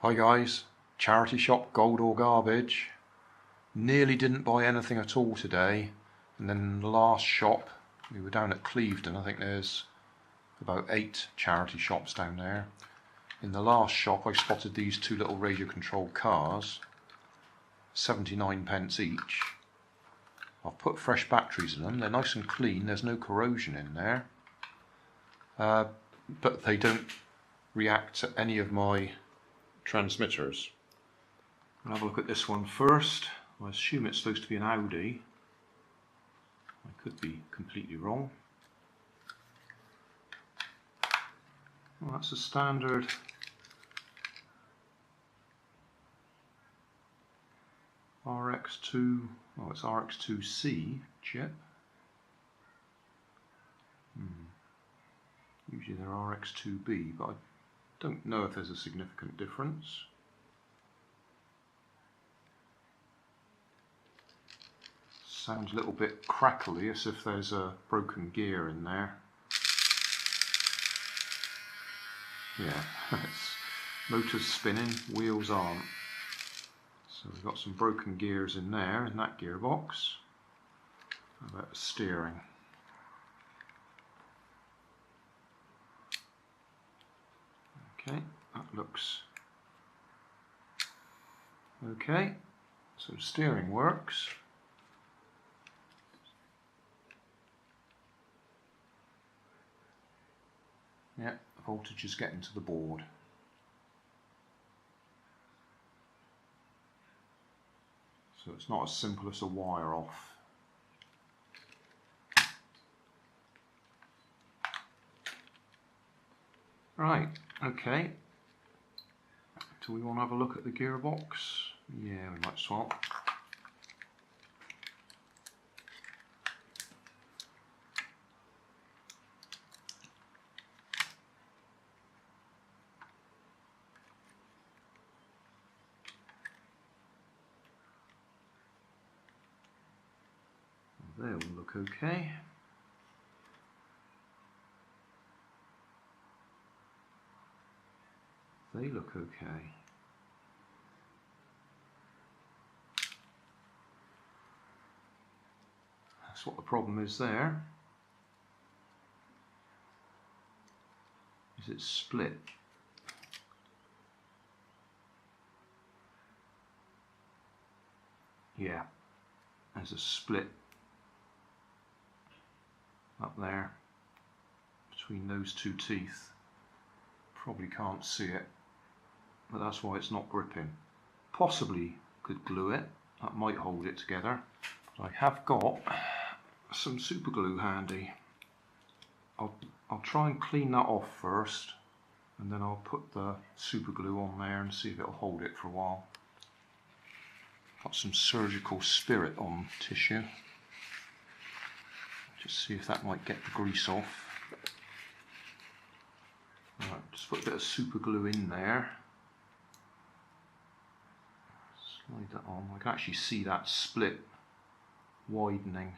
Hi guys, charity shop, gold or garbage. Nearly didn't buy anything at all today, and then the last shop, we were down at Clevedon. I think there's about 8 charity shops down there. In the last shop I spotted these 2 little radio controlled cars, 79p each. I've put fresh batteries in them, they're nice and clean, there's no corrosion in there, but they don't react to any of my transmitters. We'll have a look at this one first. I assume it's supposed to be an Audi. I could be completely wrong. Well, that's a standard RX2, oh it's RX2C chip. Usually they're RX2B, but I don't know if there's a significant difference. Sounds a little bit crackly, as if there's a broken gear in there. Yeah, motor's spinning, wheels aren't. So we've got some broken gears in there, in that gearbox. How about the steering? Okay, that looks okay. So steering works. Yeah, the voltage is getting to the board. So it's not as simple as a wire off. Right, okay. Do we want to have a look at the gearbox? Yeah, we might swap. They will look okay. They look okay. That's what the problem is there. Is it's split. Yeah, there's a split up there between those 2 teeth. Probably can't see it, but that's why it's not gripping. Possibly could glue it, that might hold it together. But I have got some super glue handy. I'll try and clean that off first, and then I'll put the super glue on there and see if it'll hold it for a while. Got some surgical spirit on tissue. Just see if that might get the grease off. Right, just put a bit of super glue in there. Slide that on. I can actually see that split widening.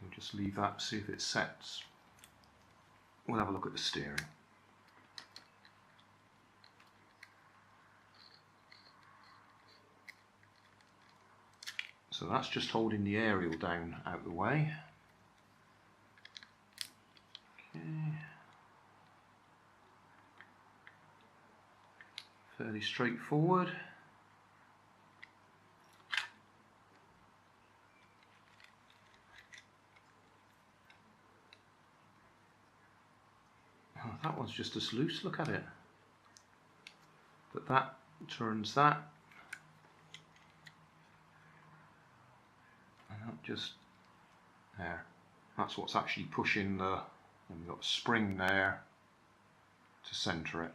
We'll just leave that, see if it sets. We'll have a look at the steering. So that's just holding the aerial down out of the way. Okay. Fairly straightforward. Oh, that one's just as loose, look at it. But that turns that. Just there. That's what's actually pushing the, and we've got a spring there to centre it.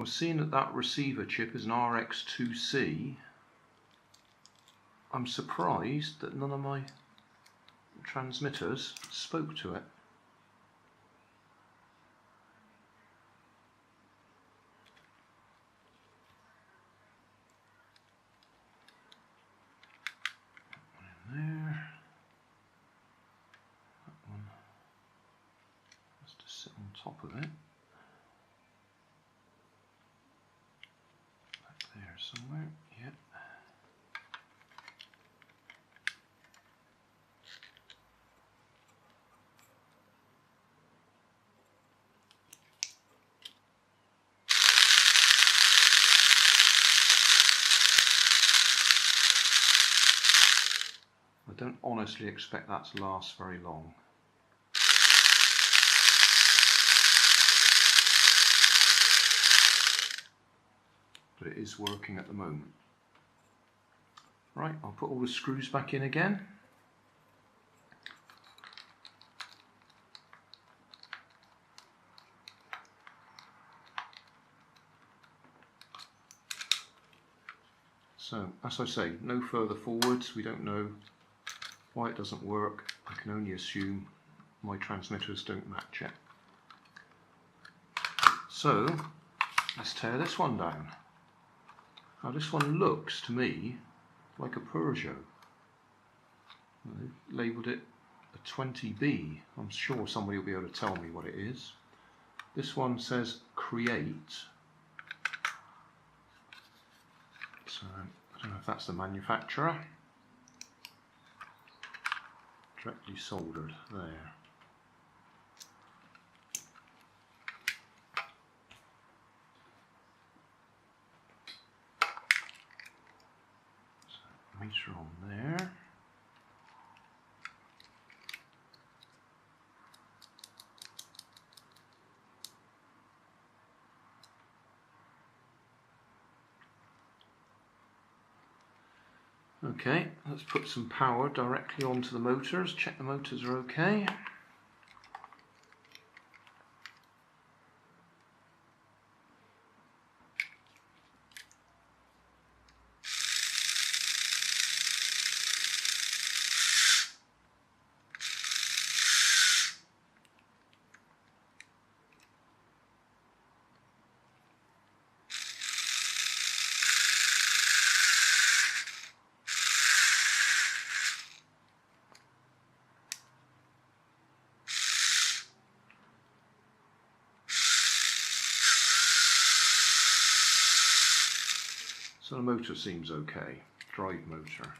Well, seeing that that receiver chip is an RX2C, I'm surprised that none of my transmitters spoke to it. That one in there. That one has to sit on top of it. Back there somewhere, yeah. I don't honestly expect that to last very long. But it is working at the moment. Right, I'll put all the screws back in again. So, as I say, no further forwards. We don't know why it doesn't work. I can only assume my transmitters don't match it. So, let's tear this one down. Now this one looks to me like a Peugeot. They've labelled it a 20B. I'm sure somebody will be able to tell me what it is. This one says Create. So I don't know if that's the manufacturer. Directly soldered there. So meter on there. Okay, let's put some power directly onto the motors, check the motors are okay. So the motor seems okay, drive motor.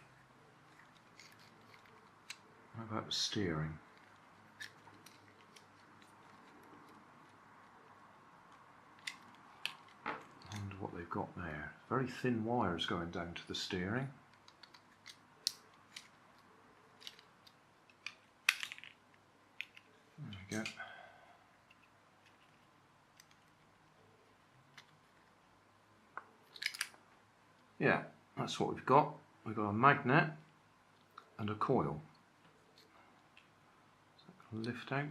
How about the steering? I wonder what they've got there. Very thin wires going down to the steering. There we go. Yeah, that's what we've got. We've got a magnet and a coil. So lift out.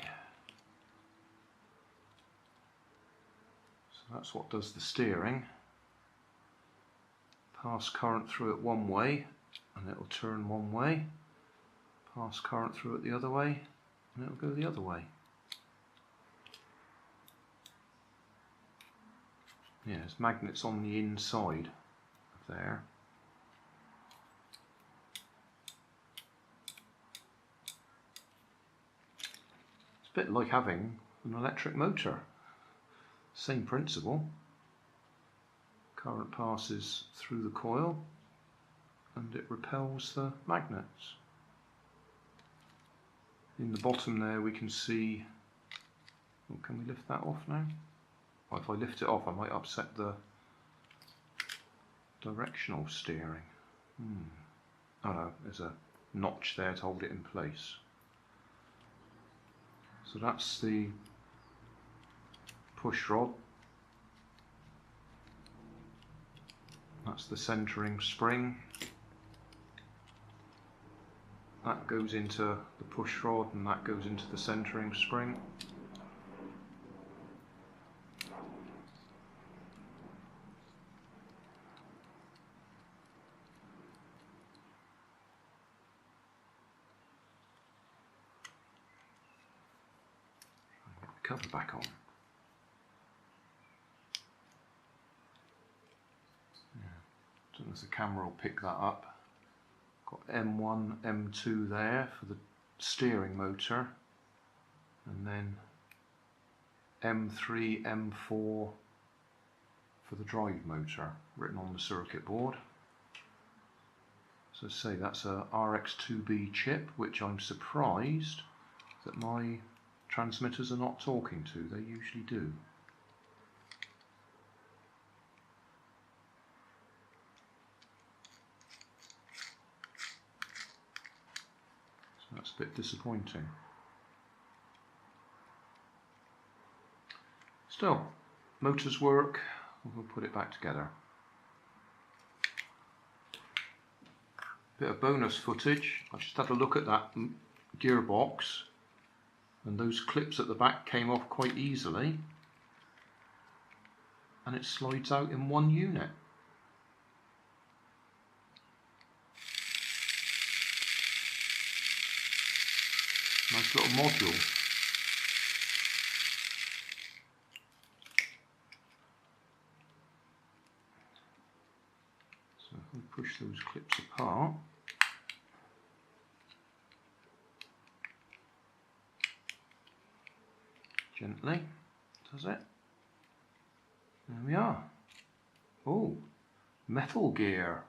Yeah. So that's what does the steering. Pass current through it one way and it will turn one way. Pass current through it the other way and it will go the other way. Yeah, there's magnets on the inside of there. It's a bit like having an electric motor. Same principle. Current passes through the coil and it repels the magnets. In the bottom there we can see, oh, can we lift that off now? Well, if I lift it off I might upset the directional steering. Oh no, there's a notch there to hold it in place. So that's the push rod. That's the centering spring. that goes into the push rod and that goes into the centering spring. Get the cover back on. I don't know if the camera will pick that up. Got M1, M2 there for the steering motor, and then M3, M4 for the drive motor written on the circuit board. So say that's a RX2B chip, which I'm surprised that my transmitters are not talking to. They usually do. That's a bit disappointing. Still, motors work. We'll put it back together. Bit of bonus footage. I just had a look at that gearbox, and those clips at the back came off quite easily, and it slides out in one unit. Nice little module. So if we push those clips apart, gently, does it? There we are. Oh, metal gear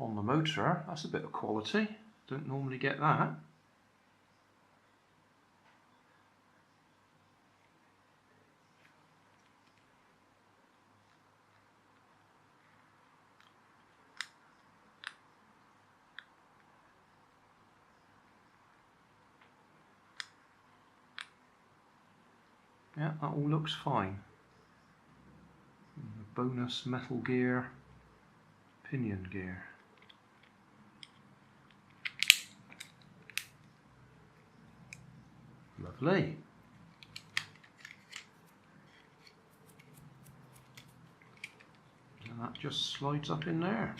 on the motor. That's a bit of quality. Don't normally get that. Yeah, that all looks fine. Bonus metal gear, pinion gear. Lovely. And that just slides up in there.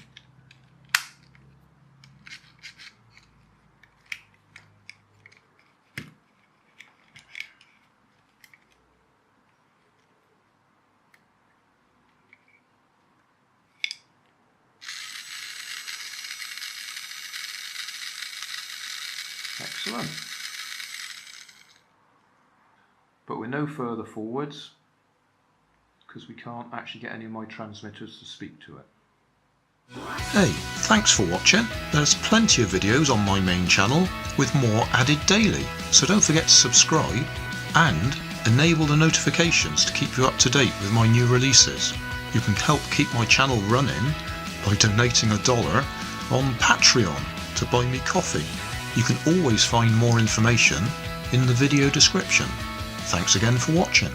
Excellent. But we're no further forwards because we can't actually get any of my transmitters to speak to it. Hey, thanks for watching. There's plenty of videos on my main channel with more added daily, so don't forget to subscribe and enable the notifications to keep you up to date with my new releases. You can help keep my channel running by donating $1 on Patreon to buy me coffee. You can always find more information in the video description. Thanks again for watching.